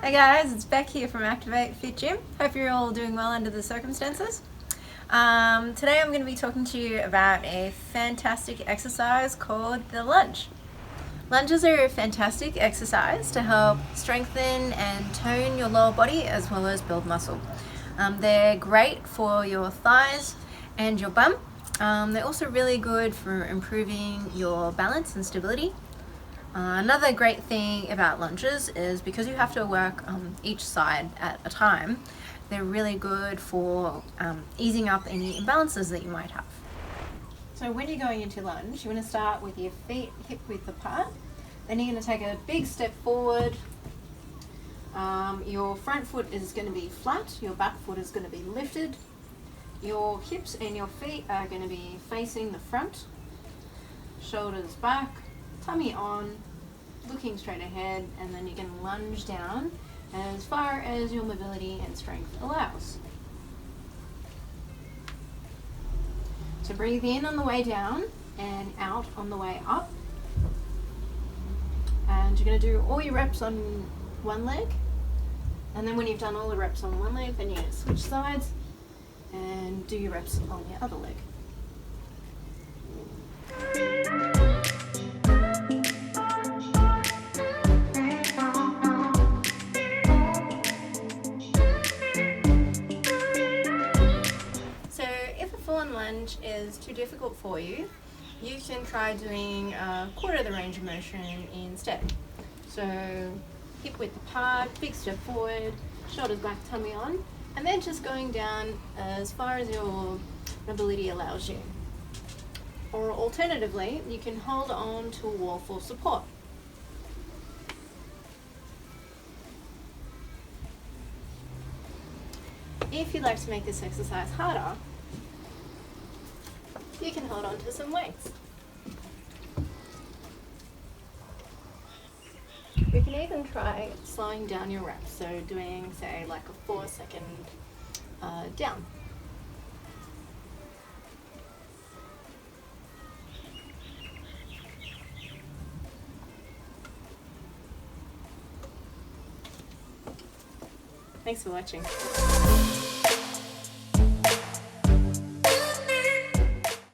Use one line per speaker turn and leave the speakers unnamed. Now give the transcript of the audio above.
Hey guys, it's Beck here from ActivateFit.Gym. Hope you're all doing well under the circumstances. Today I'm going to be talking to you about a fantastic exercise called the lunge. Lunges are a fantastic exercise to help strengthen and tone your lower body as well as build muscle. They're great for your thighs and your bum. They're also really good for improving your balance and stability. Another great thing about lunges is because you have to work each side at a time, they're really good for easing up any imbalances that you might have. So when you're going into lunge, you want to start with your feet hip width apart. Then you're going to take a big step forward. Your front foot is going to be flat, your back foot is going to be lifted. Your hips and your feet are going to be facing the front, shoulders back, tummy on, looking straight ahead, and then you can lunge down as far as your mobility and strength allows. So breathe in on the way down and out on the way up. And you're going to do all your reps on one leg. And then when you've done all the reps on one leg, then you're going to switch sides and do your reps on your other leg. Lunge is too difficult for you, you can try doing a quarter of the range of motion instead. So hip width apart, big step forward, shoulders back, tummy on, and then just going down as far as your mobility allows you. Or alternatively, you can hold on to a wall for support. If you'd like to make this exercise harder, you can hold on to some weights. We can even try slowing down your reps, so doing, say, like a 4-second down. Thanks for watching.